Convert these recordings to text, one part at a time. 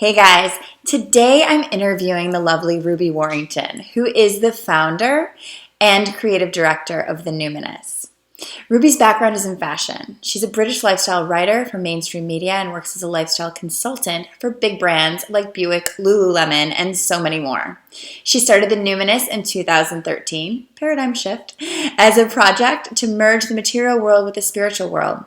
Hey guys, today I'm interviewing the lovely Ruby Warrington, who is the founder and creative director of the Numinous. Ruby's background is in fashion. She's a British lifestyle writer for mainstream media and works as a lifestyle consultant for big brands like Buick, Lululemon, and so many more. She started the Numinous in 2013, paradigm shift, as a project to merge the material world with the spiritual world.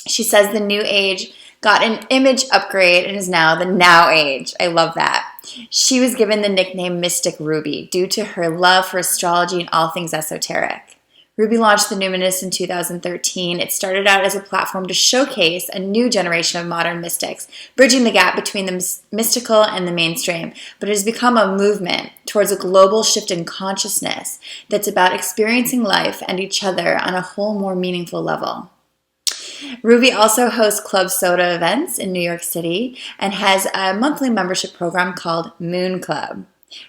She says the new age got an image upgrade and is now the now age. I love that. She was given the nickname Mystic Ruby due to her love for astrology and all things esoteric. Ruby launched the Numinous in 2013. It started out as a platform to showcase a new generation of modern mystics, bridging the gap between the mystical and the mainstream. But it has become a movement towards a global shift in consciousness that's about experiencing life and each other on a whole more meaningful level. Ruby also hosts Club Soda events in New York City and has a monthly membership program called Moon Club.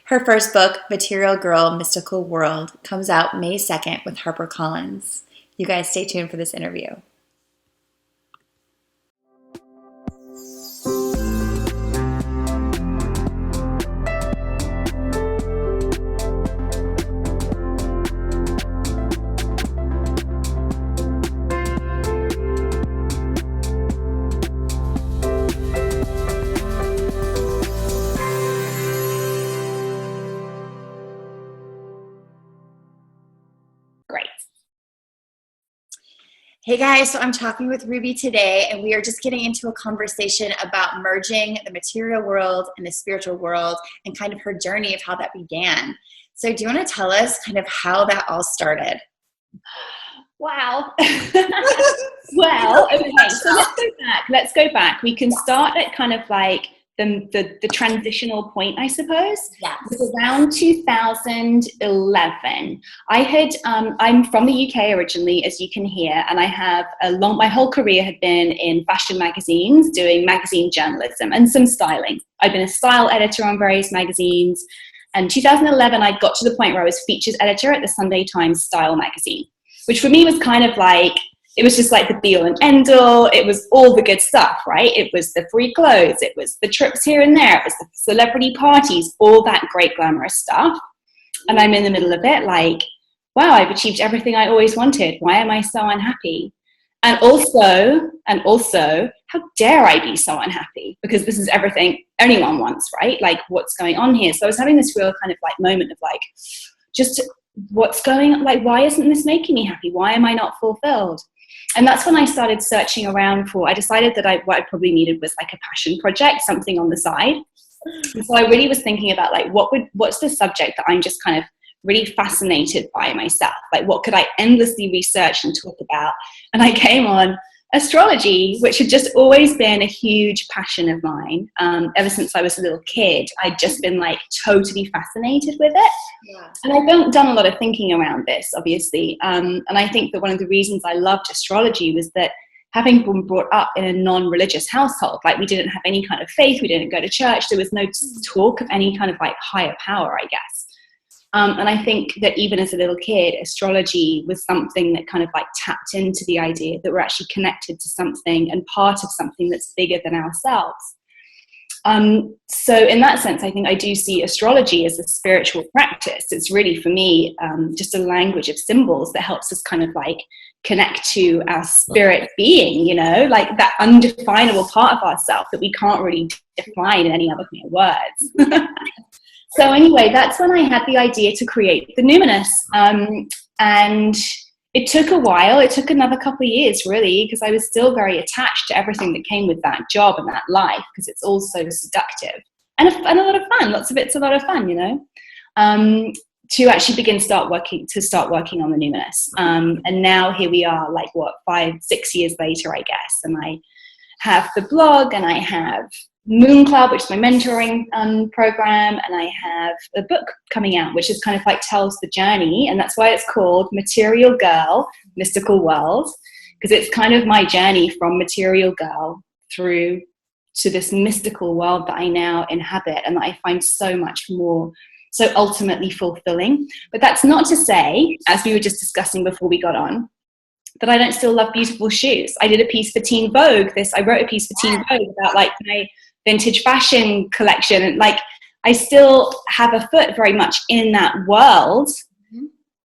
Her first book, Material Girl, Mystical World, comes out May 2nd with HarperCollins. You guys stay tuned for this interview. Hey guys, so I'm talking with Ruby today, and we are just getting into a conversation about merging the material world and the spiritual world and kind of her journey of how that began. So do you want to tell us kind of how that all started? Wow. Well, okay, so let's go back. We can start at kind of like the transitional point, I suppose. Yes. It was around 2011. I'm from the UK originally, as you can hear, and I have my whole career had been in fashion magazines, doing magazine journalism and some styling. I've been a style editor on various magazines. And 2011, I got to the point where I was features editor at the Sunday Times Style magazine, which for me was kind of like, it was just like the be all and end all. It was all the good stuff, right? It was the free clothes. It was the trips here and there. It was the celebrity parties, all that great glamorous stuff. And I'm in the middle of it like, wow, I've achieved everything I always wanted. Why am I so unhappy? And also, how dare I be so unhappy? Because this is everything anyone wants, right? Like, what's going on here? So I was having this real kind of like moment of like, just what's going on? Like, why isn't this making me happy? Why am I not fulfilled? And that's when I started searching around I decided that what I probably needed was like a passion project, something on the side. And so I really was thinking about like, what's the subject that I'm just kind of really fascinated by myself? Like, what could I endlessly research and talk about? And I came on astrology, which had just always been a huge passion of mine. Ever since I was a little kid, I'd just been like totally fascinated with it. Yeah. And I've done a lot of thinking around this, obviously. And I think that one of the reasons I loved astrology was that having been brought up in a non-religious household, like we didn't have any kind of faith, we didn't go to church, there was no talk of any kind of like higher power, I guess. And I think that even as a little kid, astrology was something that kind of like tapped into the idea that we're actually connected to something and part of something that's bigger than ourselves. So in that sense, I think I do see astrology as a spiritual practice. It's really, for me, just a language of symbols that helps us kind of like connect to our spirit being, you know, like that undefinable part of ourselves that we can't really define in any other kind of words. So anyway, that's when I had the idea to create the Numinous. And it took a while. It took another couple of years, really, because I was still very attached to everything that came with that job and that life, because it's all so seductive and a lot of fun. Lots of it's a lot of fun, you know, to actually start working on the Numinous. And now here we are, like 5-6 years later, I guess. And I have the blog, and I have Moon Club, which is my mentoring program, and I have a book coming out which is kind of like tells the journey, and that's why it's called Material Girl, Mystical World, because it's kind of my journey from material girl through to this mystical world that I now inhabit and that I find so much more, so ultimately fulfilling. But that's not to say, as we were just discussing before we got on, that I don't still love beautiful shoes. I did a piece for Teen Vogue. I wrote a piece for Teen Vogue about like my vintage fashion collection. And like, I still have a foot very much in that world.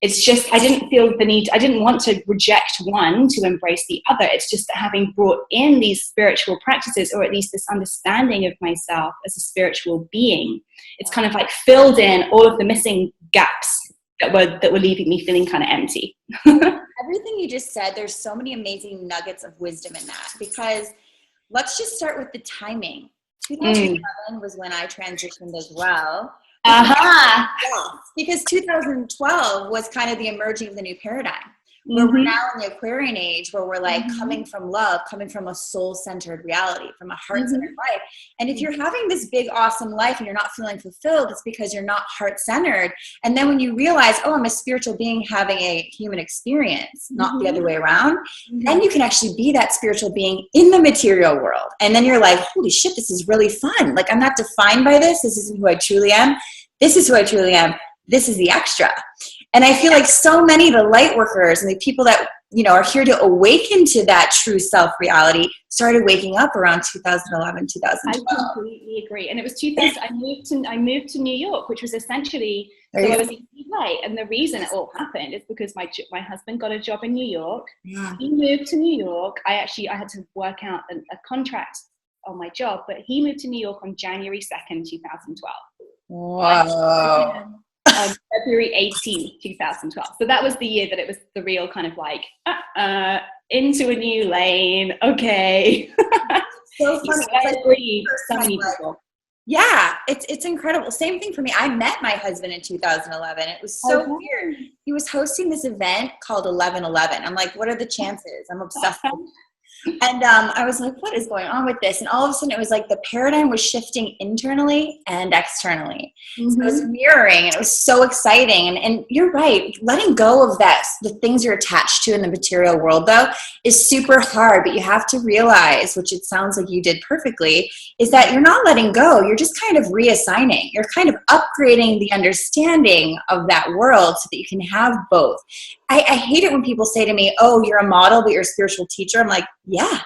It's just, I didn't feel the need, I didn't want to reject one to embrace the other. It's just that having brought in these spiritual practices, or at least this understanding of myself as a spiritual being, it's kind of like filled in all of the missing gaps that were leaving me feeling kind of empty. Everything you just said, there's so many amazing nuggets of wisdom in that, because let's just start with the timing. 2011 was when I transitioned as well. Because 2012 was kind of the emerging of the new paradigm, where we're now in the Aquarian age, where we're like coming from love, coming from a soul-centered reality, from a heart-centered life. And if you're having this big, awesome life and you're not feeling fulfilled, it's because you're not heart-centered. And then when you realize, oh, I'm a spiritual being having a human experience, not the other way around, then you can actually be that spiritual being in the material world. And then you're like, holy shit, this is really fun. Like, I'm not defined by this. This isn't who I truly am. This is who I truly am. This is the extra. And I feel like so many of the light workers and the people that, you know, are here to awaken to that true self reality started waking up around 2011, 2012. I completely agree. And it was 2000. I moved to New York, which was essentially, so I was in LA. And the reason it all happened is because my husband got a job in New York. Yeah. He moved to New York. I had to work out a contract on my job, but he moved to New York on January 2nd, 2012. Wow. On February 18th, 2012. So that was the year that it was the real kind of like, into a new lane. Okay. So funny. So many people. Yeah, it's incredible. Same thing for me. I met my husband in 2011. It was so weird. He was hosting this event called 11/11. I'm like, what are the chances? I'm obsessed with it. And I was like, what is going on with this? And all of a sudden it was like the paradigm was shifting internally and externally. So it was mirroring, and it was so exciting. And you're right, letting go of that, the things you're attached to in the material world though, is super hard. But you have to realize, which it sounds like you did perfectly, is that you're not letting go. You're just kind of reassigning. You're kind of upgrading the understanding of that world so that you can have both. I hate it when people say to me, oh, you're a model, but you're a spiritual teacher. I'm like, yeah.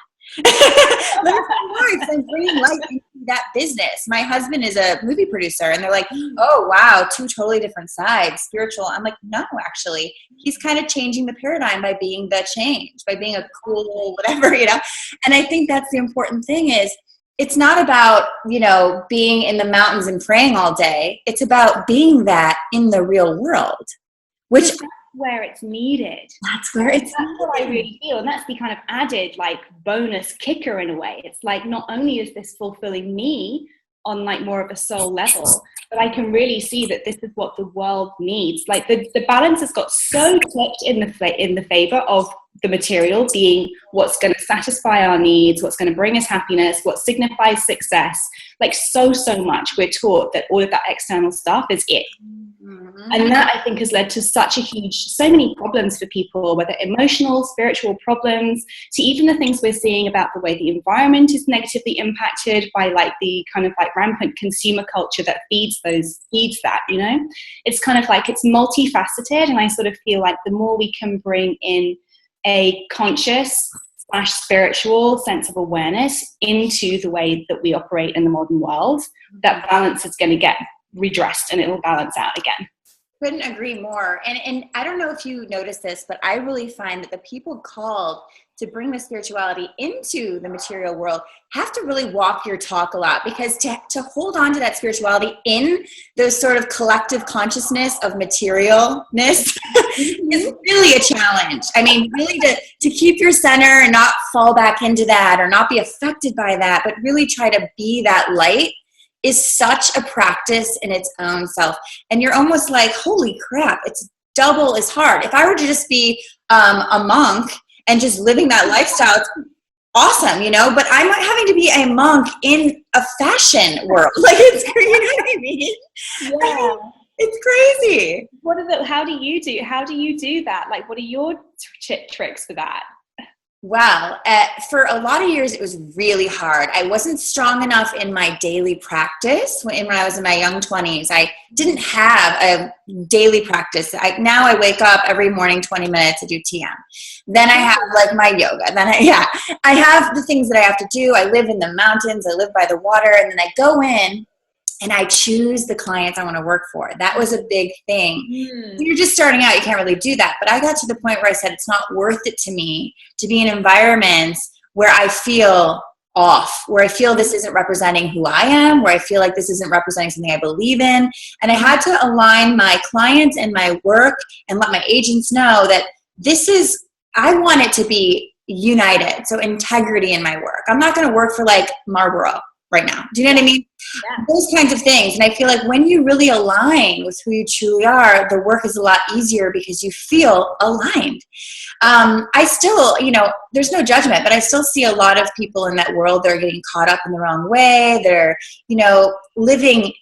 I'm bringing light into that business. My husband is a movie producer, and they're like, oh, wow, two totally different sides, spiritual. I'm like, no, actually. He's kind of changing the paradigm by being the change, by being a cool whatever, you know. And I think that's the important thing is, it's not about, you know, being in the mountains and praying all day. It's about being that in the real world, which where it's needed. That's where it's needed. What I really feel. And that's the kind of added like bonus kicker in a way. It's like, not only is this fulfilling me on like more of a soul level, but I can really see that this is what the world needs. Like the balance has got so tipped in the favor of the material being what's going to satisfy our needs, what's going to bring us happiness, what signifies success. Like so much we're taught that all of that external stuff is it. And that I think has led to so many problems for people, whether emotional, spiritual problems, to even the things we're seeing about the way the environment is negatively impacted by like the kind of like rampant consumer culture that feeds that, you know. It's kind of like, it's multifaceted, and I sort of feel like the more we can bring in a conscious / spiritual sense of awareness into the way that we operate in the modern world, that balance is going to get redressed and it will balance out again. Couldn't agree more. And I don't know if you noticed this, but I really find that the people called to bring the spirituality into the material world have to really walk your talk a lot, because to hold on to that spirituality in those sort of collective consciousness of materialness is really a challenge. I mean, really to keep your center and not fall back into that or not be affected by that, but really try to be that light is such a practice in its own self. And you're almost like, holy crap, it's double as hard. If I were to just be a monk and just living that lifestyle, it's awesome, you know, but I'm having to be a monk in a fashion world. Like, it's, you know what I mean? Yeah. I mean, it's crazy. How do you do that? Like, what are your tricks for that? Well, for a lot of years, it was really hard. I wasn't strong enough in my daily practice when I was in my young 20s. I didn't have a daily practice. Now I wake up every morning, 20 minutes, I do TM. Then I have like my yoga. Then I have the things that I have to do. I live in the mountains. I live by the water. And then I go in and I choose the clients I want to work for. That was a big thing. When you're just starting out, you can't really do that. But I got to the point where I said, it's not worth it to me to be in environments where I feel off, where I feel this isn't representing who I am, where I feel like this isn't representing something I believe in. And I had to align my clients and my work and let my agents know that I want it to be united. So integrity in my work. I'm not going to work for like Marlboro right now. Do you know what I mean? Yeah. Those kinds of things. And I feel like when you really align with who you truly are, the work is a lot easier because you feel aligned. I still, there's no judgment, but I still see a lot of people in that world that are getting caught up in the wrong way. They're, living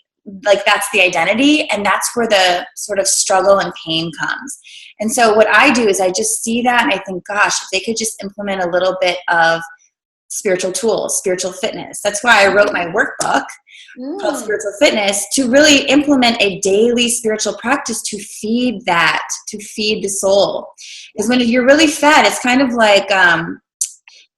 like that's the identity, and that's where the sort of struggle and pain comes. And so what I do is I just see that and I think, gosh, if they could just implement a little bit of spiritual tools, spiritual fitness. That's why I wrote my workbook called Spiritual Fitness, to really implement a daily spiritual practice to feed the soul. Because when you're really fed, it's kind of like,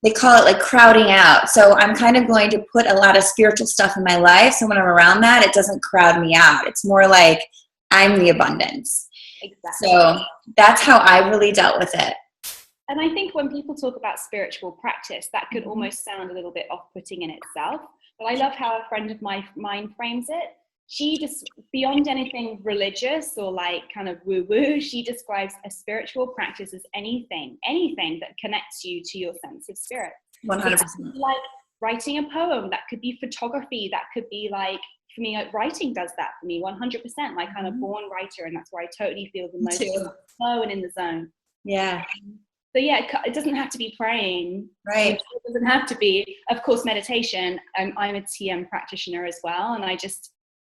they call it like crowding out. So I'm kind of going to put a lot of spiritual stuff in my life. So when I'm around that, it doesn't crowd me out. It's more like I'm the abundance. Exactly. So that's how I really dealt with it. And I think when people talk about spiritual practice, that could almost sound a little bit off-putting in itself. But I love how a friend of mine frames it. She just, beyond anything religious or like kind of woo-woo, she describes a spiritual practice as anything that connects you to your sense of spirit. 100%. So like writing a poem, that could be photography, that could be like, for me, like writing does that for me 100%. Like I'm a born writer, and that's where I totally feel the most flow and in the zone. Yeah. So yeah, it doesn't have to be praying. Right. It doesn't have to be, of course, meditation. I'm a TM practitioner as well. And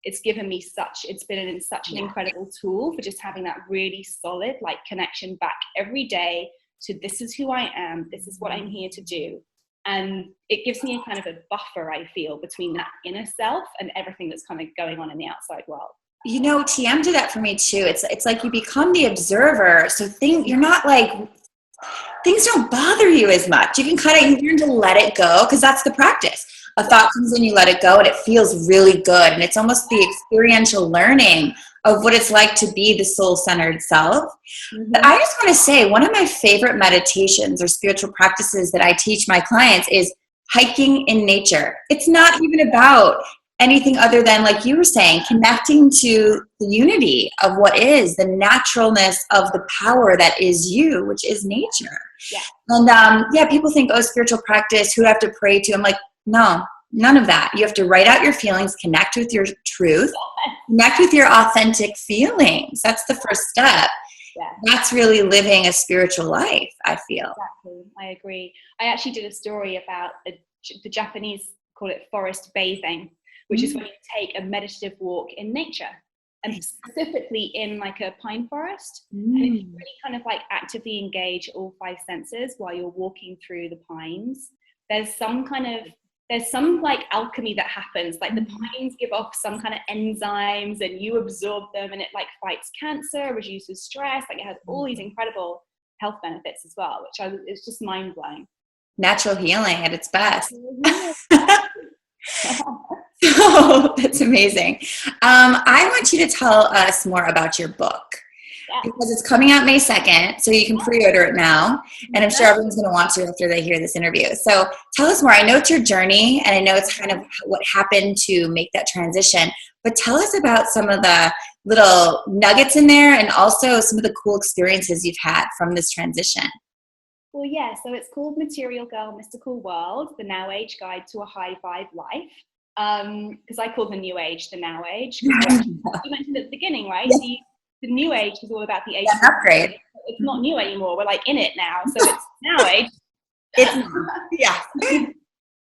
it's given me it's been such an incredible tool for just having that really solid like connection back every day to this is who I am. This is what I'm here to do. And it gives me a kind of a buffer, I feel, between that inner self and everything that's kind of going on in the outside world. TM did that for me too. It's like you become the observer. So you're not like, things don't bother you as much. You can you learn to let it go, because that's the practice. A thought comes in, you let it go, and it feels really good. And it's almost the experiential learning of what it's like to be the soul-centered self. But I just want to say, one of my favorite meditations or spiritual practices that I teach my clients is hiking in nature. It's not even about anything other than, like you were saying, connecting to the unity of what is, the naturalness of the power that is you, which is nature. Yeah. And people think, spiritual practice, who do I have to pray to? I'm like, no, none of that. You have to write out your feelings, connect with your truth, connect with your authentic feelings. That's the first step. Yeah. That's really living a spiritual life, I feel. Exactly. I agree. I actually did a story about the Japanese call it forest bathing, which is when you take a meditative walk in nature, and specifically in like a pine forest. And if you really kind of like actively engage all five senses while you're walking through the pines, there's some like alchemy that happens. Like the pines give off some kind of enzymes and you absorb them, and it like fights cancer, reduces stress. Like it has all these incredible health benefits as well, it's just mind blowing. Natural healing at its best. Oh, that's amazing. I want you to tell us more about your book, because it's coming out May 2nd, so you can pre-order it now, and I'm sure everyone's going to want to after they hear this interview. So tell us more. I know it's your journey, and I know it's kind of what happened to make that transition, but tell us about some of the little nuggets in there, and also some of the cool experiences you've had from this transition. Well, yeah, so it's called Material Girl, Mystical World, the Now Age Guide to a High Vibe Life. Because I call the New Age the Now Age. You mentioned at the beginning, right? Yeah. The New Age is all about the age. Upgrade. It's not new anymore. We're like in it now. So it's Now Age.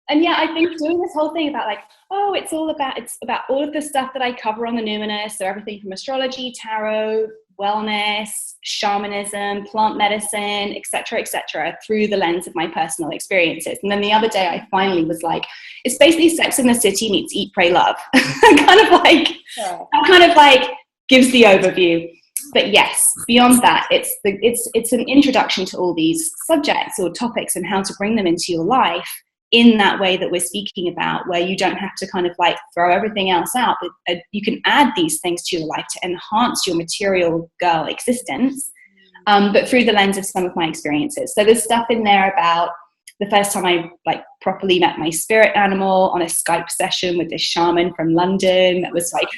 And yeah, I've been doing this whole thing about like, it's about all of the stuff that I cover on the Numinous. So everything from astrology, tarot, wellness, shamanism, plant medicine, etc., through the lens of my personal experiences. And then the other day I finally was like, it's basically Sex in the City meets Eat, Pray, Love. That kind of like gives the overview. But yes, beyond that, it's an introduction to all these subjects or topics and how to bring them into your life in that way that we're speaking about, where you don't have to kind of like throw everything else out, but you can add these things to your life to enhance your material girl existence, but through the lens of some of my experiences. So there's stuff in there about the first time I like properly met my spirit animal on a Skype session with this shaman from London. That was like,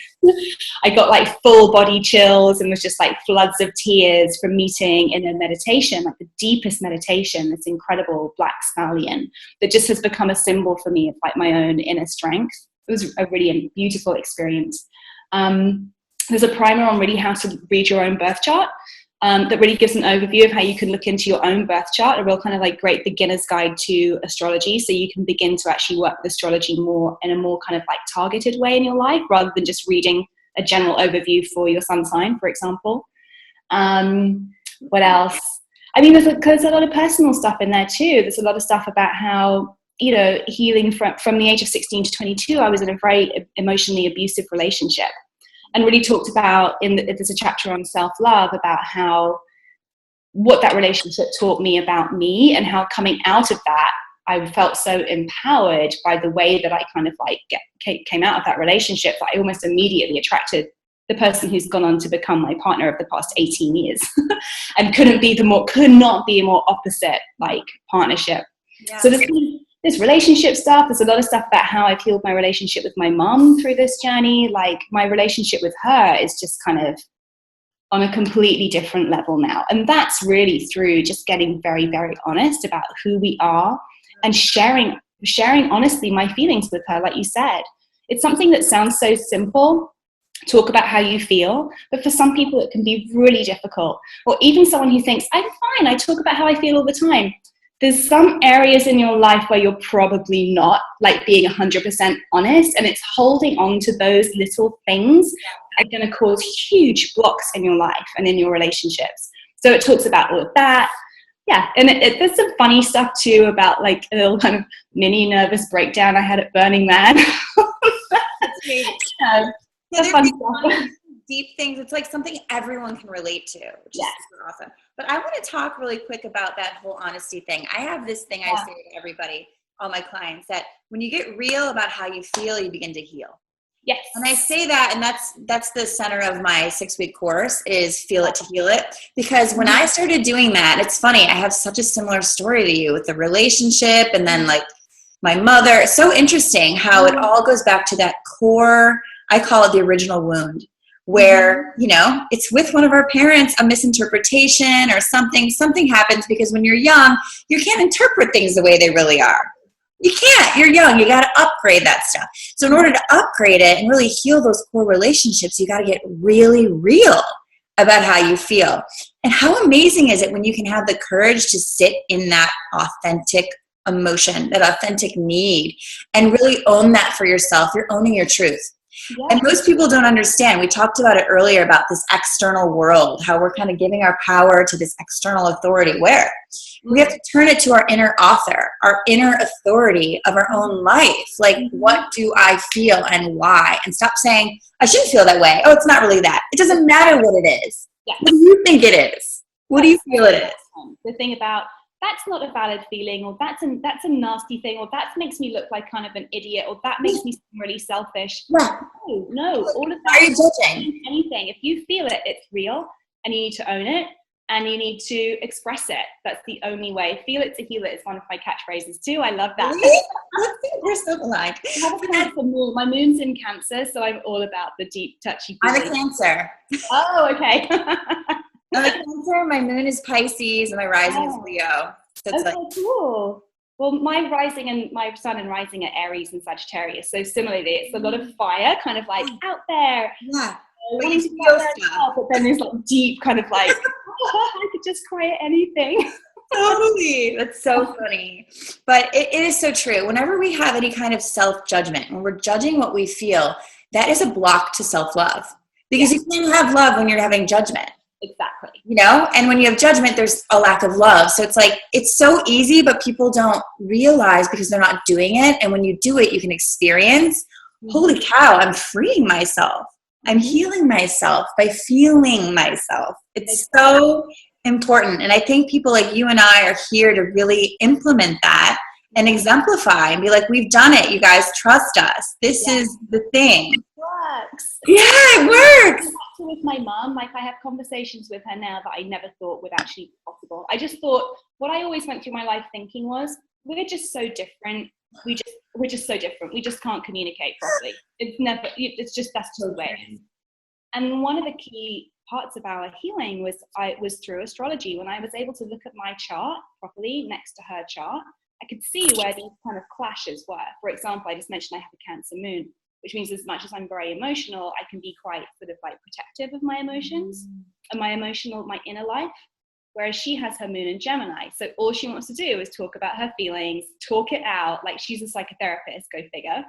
I got like full body chills and was just like floods of tears from meeting in a meditation, like the deepest meditation, this incredible black stallion that just has become a symbol for me of like my own inner strength. It was a really beautiful experience. There's a primer on really how to read your own birth chart. That really gives an overview of how you can look into your own birth chart, a real kind of like great beginner's guide to astrology, so you can begin to actually work with astrology more in a more kind of like targeted way in your life, rather than just reading a general overview for your sun sign, for example. What else? I mean, there's a lot of personal stuff in there too. There's a lot of stuff about how, you know, healing from the age of 16 to 22, I was in a very emotionally abusive relationship. And really talked about, there's a chapter on self-love about how, what that relationship taught me about me, and how coming out of that, I felt so empowered by the way that I kind of like came out of that relationship, that I almost immediately attracted the person who's gone on to become my partner of the past 18 years and could not be a more opposite like partnership. Yeah. So there's relationship stuff. There's a lot of stuff about how I've healed my relationship with my mom through this journey. Like my relationship with her is just kind of on a completely different level now. And that's really through just getting very, very honest about who we are and sharing honestly my feelings with her. Like you said, it's something that sounds so simple, talk about how you feel, but for some people it can be really difficult. Or even someone who thinks, I'm fine, I talk about how I feel all the time. There's some areas in your life where you're probably not like being 100% honest, and it's holding on to those little things that are going to cause huge blocks in your life and in your relationships. So it talks about all of that. Yeah, and there's some funny stuff too about like a little kind of mini nervous breakdown I had at Burning Man. That's great. That's fun stuff. Deep things. It's like something everyone can relate to, which is super awesome. But I want to talk really quick about that whole honesty thing. I have this thing I say to everybody, all my clients, that when you get real about how you feel, you begin to heal. Yes. And I say that, and that's the center of my 6-week course, is Feel It to Heal It. Because when I started doing that, it's funny, I have such a similar story to you with the relationship, and then like my mother. It's so interesting how it all goes back to that core, I call it the original wound, where, you know, it's with one of our parents, a misinterpretation or something happens, because when you're young, you can't interpret things the way they really are. You can't. You're young. You got to upgrade that stuff. So in order to upgrade it and really heal those core relationships, you got to get really real about how you feel. And how amazing is it when you can have the courage to sit in that authentic emotion, that authentic need, and really own that for yourself. You're owning your truth. Yeah. And most people don't understand. We talked about it earlier about this external world, how we're kind of giving our power to this external authority, where we have to turn it to our inner author, our inner authority of our own life. Like, what do I feel and why? And stop saying, I shouldn't feel that way. Oh, it's not really that. It doesn't matter what it is. Yeah. What do you think it is? What do you feel it is? The thing about, that's not a valid feeling, or that's a nasty thing, or that makes me look like kind of an idiot, or that makes me seem really selfish. Yeah. No, all of that. Are you judging? Anything. If you feel it, it's real, and you need to own it, and you need to express it. That's the only way. Feel it to heal it is one of my catchphrases too. I love that. Really? We're so alike. My moon's in Cancer, so I'm all about the deep, touchy feelings. I'm a Cancer. Oh, okay. I'm a Cancer, my moon is Pisces, and my rising is Leo. So it's cool. Well, my rising and my sun and rising are Aries and Sagittarius. So similarly, it's a lot of fire, kind of like out there. Yeah. Wanting to feel stuff, but then there's like deep kind of like, I could just cry at anything. Totally. That's so funny. But it is so true. Whenever we have any kind of self-judgment, when we're judging what we feel, that is a block to self-love. Because you can't have love when you're having judgment. Exactly. you know? And when you have judgment, there's a lack of love. So it's like, it's so easy, but people don't realize because they're not doing it. And when you do it, you can experience, holy cow, I'm freeing myself. I'm healing myself by feeling myself. It's so important. And I think people like you and I are here to really implement that and exemplify and be like, we've done it. You guys trust us. This is the thing. It works. Yeah, it works. With my mom, like I have conversations with her now that I never thought would actually be possible. I just thought what I always went through my life thinking was, we're just so different. We're just so different. We just can't communicate properly. That's just the way it is. And one of the key parts of our healing was through astrology. When I was able to look at my chart properly next to her chart, I could see where these kind of clashes were. For example, I just mentioned I have a Cancer moon, which means as much as I'm very emotional, I can be quite sort of like protective of my emotions and my inner life. Whereas she has her moon in Gemini. So all she wants to do is talk about her feelings, talk it out. Like she's a psychotherapist, go figure.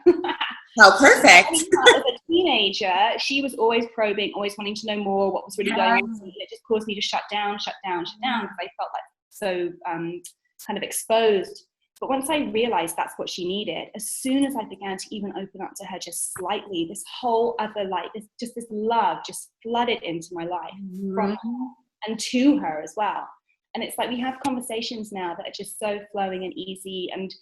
Oh, perfect. As a teenager, she was always probing, always wanting to know more, what was really going on. It just caused me to shut down, because I felt like so kind of exposed. But once I realized that's what she needed, as soon as I began to even open up to her just slightly, this whole other light, this love just flooded into my life from her and to her as well. And it's like we have conversations now that are just so flowing and easy. And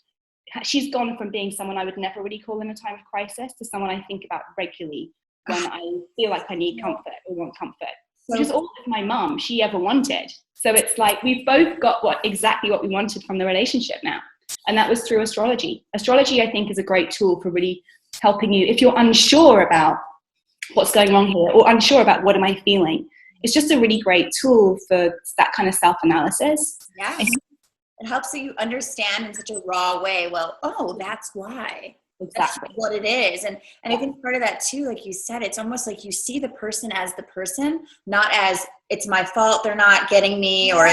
she's gone from being someone I would never really call in a time of crisis to someone I think about regularly when I feel like I need comfort or want comfort, which is all of my mum she ever wanted. So it's like we've both got exactly what we wanted from the relationship now. And that was through astrology. Astrology, I think, is a great tool for really helping you if you're unsure about what's going on here or unsure about what am I feeling. It's just a really great tool for that kind of self-analysis. Yeah. It helps you understand in such a raw way. Well, oh, that's why. Exactly. That's what it is. And I think part of that too, like you said, it's almost like you see the person as the person, not as it's my fault they're not getting me, or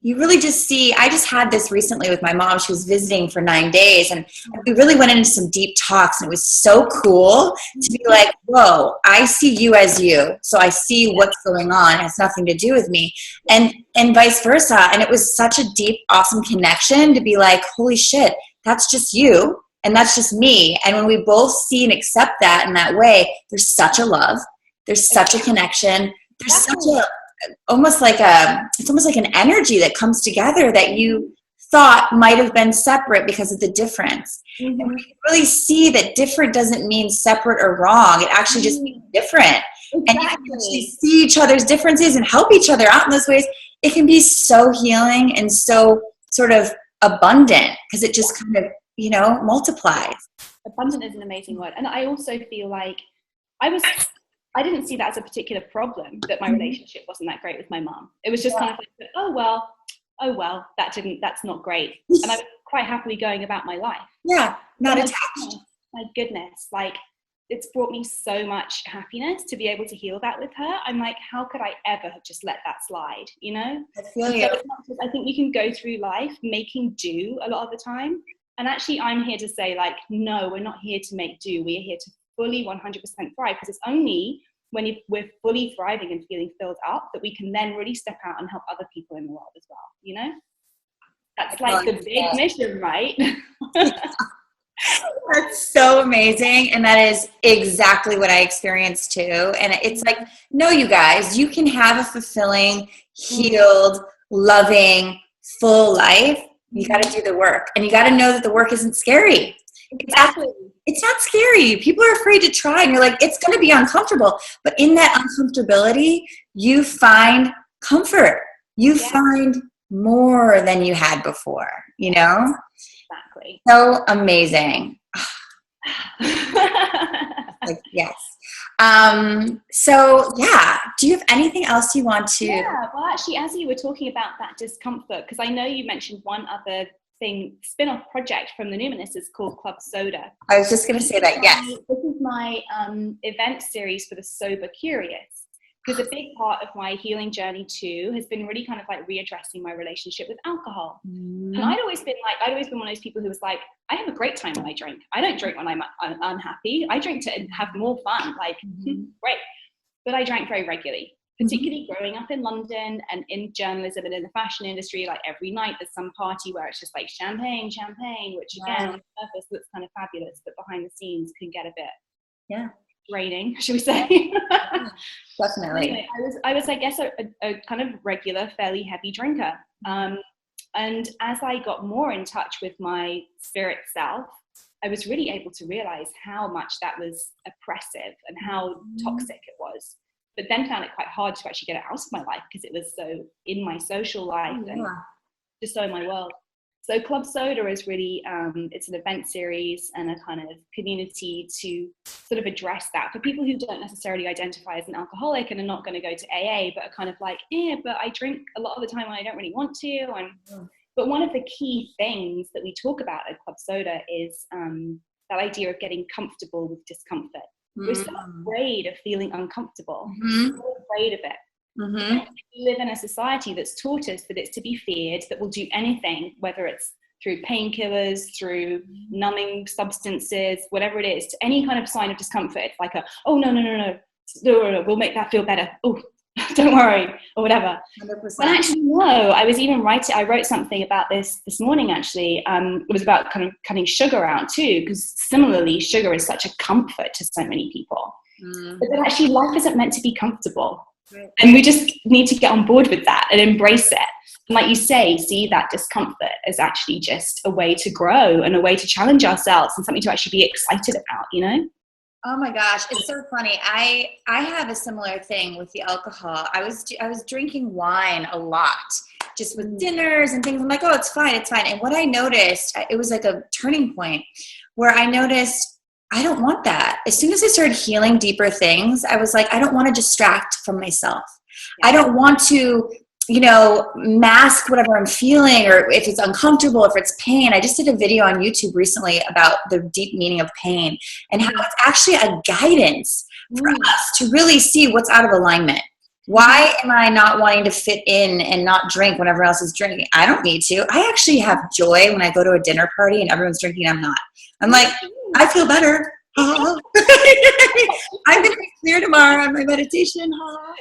you really just see. I just had this recently with my mom. She was visiting for 9 days and we really went into some deep talks, and it was so cool to be like, whoa, I see you as you. So I see what's going on. It has nothing to do with me. And vice versa. And it was such a deep, awesome connection to be like, holy shit, that's just you. And that's just me. And when we both see and accept that in that way, there's such a love. There's such a connection. There's such a, it's almost like an energy that comes together that you thought might have been separate because of the difference. And we really see that different doesn't mean separate or wrong. It actually just means different. And you can actually see each other's differences and help each other out in those ways. It can be so healing and so sort of abundant because it just kind of, multiplies. Abundant is an amazing word. And I also feel like I didn't see that as a particular problem, that my relationship wasn't that great with my mom. It was just kind of like, oh well, that's not great. And I was quite happily going about my life. Yeah, not attached. My goodness, like it's brought me so much happiness to be able to heal that with her. I'm like, how could I ever have just let that slide, I feel you. So I think you can go through life making do a lot of the time. And actually, I'm here to say, like, no, we're not here to make do. We're here to fully 100% thrive, because it's only when we're fully thriving and feeling filled up that we can then really step out and help other people in the world as well, That's like the big mission, right? That's so amazing. And that is exactly what I experienced too. And it's like, no, you guys, you can have a fulfilling, healed, loving, full life. You got to do the work, and you got to know that the work isn't scary. Exactly. It's not scary. People are afraid to try, and you're like, it's going to be uncomfortable. But in that uncomfortability, you find comfort. You find more than you had before, Exactly. So amazing. Like, yes. So yeah, do you have anything else you want to? Yeah, well, actually, as you were talking about that discomfort, because I know you mentioned one other thing, spin-off project from the Numinous is called Club Soda. I was just going to say that, yes. This is my event series for the sober curious, because a big part of my healing journey too has been really kind of like readdressing my relationship with alcohol. And I'd always been one of those people who was like, I have a great time when I drink. I don't drink when I'm unhappy. I drink to have more fun, great. But I drank very regularly particularly growing up in London and in journalism and in the fashion industry, like every night there's some party where it's just like champagne, which again on the surface looks kind of fabulous, but behind the scenes can get a bit draining, should we say. Definitely. Anyway, I was I guess a kind of regular, fairly heavy drinker. And as I got more in touch with my spirit self, I was really able to realize how much that was oppressive and how toxic it was. But then found it quite hard to actually get it out of my life because it was so in my social life and just so in my world. So Club Soda is really, it's an event series and a kind of community to sort of address that for people who don't necessarily identify as an alcoholic and are not going to go to AA, but are kind of like, but I drink a lot of the time when I don't really want to. But one of the key things that we talk about at Club Soda is that idea of getting comfortable with discomfort. We're so afraid of feeling uncomfortable, so afraid of it. We live in a society that's taught us that it's to be feared, that we'll do anything, whether it's through painkillers, through numbing substances, whatever it is, to any kind of sign of discomfort. It's like no, we'll make that feel better. Oh, don't worry, or whatever. 100%. But actually, no, I wrote something about this morning, actually. It was about kind of cutting sugar out too, because similarly, sugar is such a comfort to so many people. But that actually life isn't meant to be comfortable. Right. And we just need to get on board with that and embrace it. And like you say, see that discomfort as actually just a way to grow and a way to challenge ourselves and something to actually be excited about, you know? Oh my gosh, it's so funny. I have a similar thing with the alcohol. I was drinking wine a lot, just with dinners and things. I'm like, oh, it's fine. And what I noticed, it was like a turning point where I noticed I don't want that. As soon as I started healing deeper things, I was like, I don't want to distract from myself. I don't want to, mask whatever I'm feeling, or if it's uncomfortable, if it's pain. I just did a video on YouTube recently about the deep meaning of pain and how it's actually a guidance for us to really see what's out of alignment. Why am I not wanting to fit in and not drink when everyone else is drinking? I don't need to. I actually have joy when I go to a dinner party and everyone's drinking and I'm not. I'm like, I feel better. I'm going to be clear tomorrow on my meditation.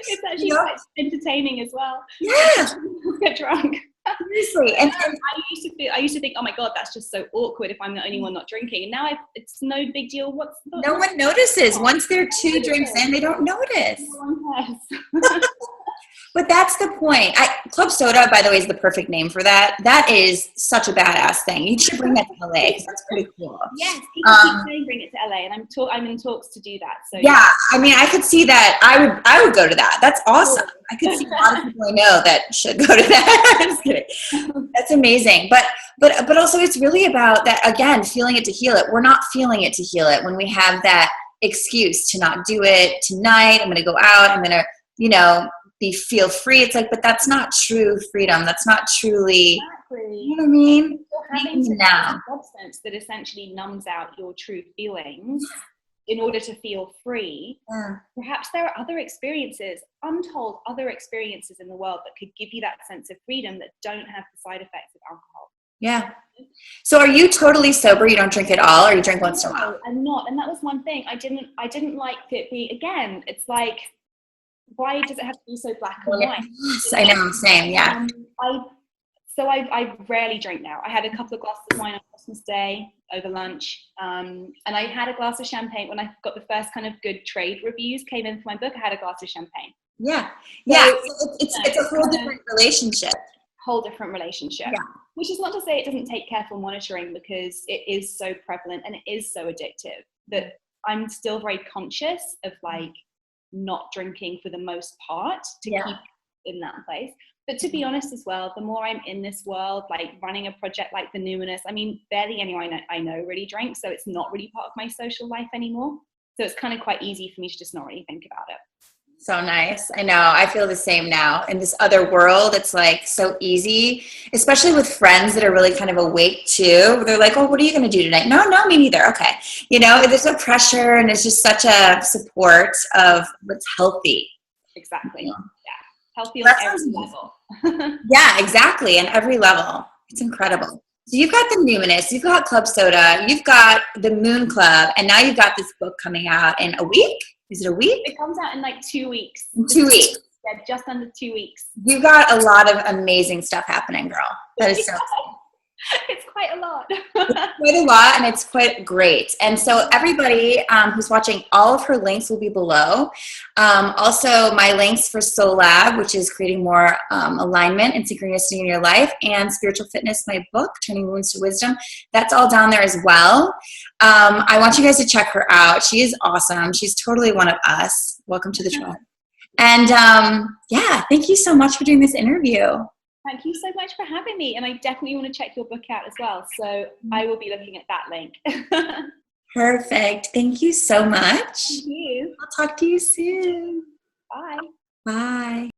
It's actually quite entertaining as well. Yeah. Get drunk. Seriously. And I used to think, oh my God, that's just so awkward if I'm the only one not drinking. And now it's no big deal. No one notices. Once they're 2 drinks in, they don't notice. No one cares. But that's the point. Club Soda, by the way, is the perfect name for that. That is such a badass thing. You should bring that to LA because that's pretty cool. Yes, people keep saying bring it to LA, and I'm in talks to do that. So yeah, I mean, I could see that. I would go to that. That's awesome. I could see a lot of people I know that should go to that. I'm just kidding. That's amazing. But also, it's really about that, again, feeling it to heal it. We're not feeling it to heal it when we have that excuse to not do it tonight. I'm going to go out. I'm going to, feel free. It's like, but that's not true freedom. That's not truly, you know what I mean? You're having to have a substance that essentially numbs out your true feelings in order to feel free. Perhaps there are other experiences, untold other experiences in the world that could give you that sense of freedom that don't have the side effects of alcohol. Yeah. So are you totally sober? You don't drink at all, or you drink once in a while? No, I'm not. And that was one thing. I didn't like it be, again, it's like, why does it have to be so black and white? Yes, I know, same, yeah. I rarely drink now. I had a couple of glasses of wine on Christmas Day over lunch, and I had a glass of champagne when I got the first kind of good trade reviews came in for my book. I had a glass of champagne. Yeah, it's a whole different relationship. Yeah. Which is not to say it doesn't take careful monitoring, because it is so prevalent and it is so addictive that I'm still very conscious of not drinking for the most part to keep in that place. But to be honest as well, the more I'm in this world, running a project like the Numinous, I mean, barely anyone I know really drinks, so it's not really part of my social life anymore. So it's kind of quite easy for me to just not really think about it. So nice. I know. I feel the same now. In this other world, it's so easy, especially with friends that are really kind of awake too. They're like, oh, what are you going to do tonight? No, me neither. Okay. There's no pressure, and it's just such a support of what's healthy. Exactly. Yeah. Healthy on every level. Yeah, exactly. On every level. It's incredible. So you've got the Numinous, you've got Club Soda, you've got the Moon Club, and now you've got this book coming out in a week. Is it a week? It comes out in 2 weeks. In 2 weeks. Yeah, just under 2 weeks. You got a lot of amazing stuff happening, girl. That is so exciting. It's quite a lot. It's quite a lot, and it's quite great. And so everybody who's watching, all of her links will be below. Also, my links for Soul Lab, which is creating more alignment and synchronicity in your life, and Spiritual Fitness, my book, Turning Wounds to Wisdom. That's all down there as well. I want you guys to check her out. She is awesome. She's totally one of us. Welcome to the tribe. And yeah, thank you so much for doing this interview. Thank you so much for having me. And I definitely want to check your book out as well. So I will be looking at that link. Perfect. Thank you so much. Thank you. I'll talk to you soon. Bye. Bye.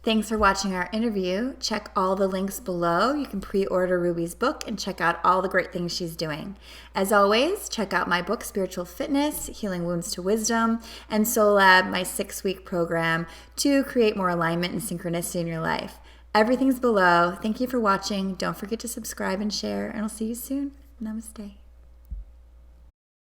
Thanks for watching our interview. Check all the links below. You can pre-order Ruby's book and check out all the great things she's doing. As always, check out my book, Spiritual Fitness, Healing Wounds to Wisdom, and Soul Lab, my 6-week program to create more alignment and synchronicity in your life. Everything's below. Thank you for watching. Don't forget to subscribe and share, and I'll see you soon. Namaste.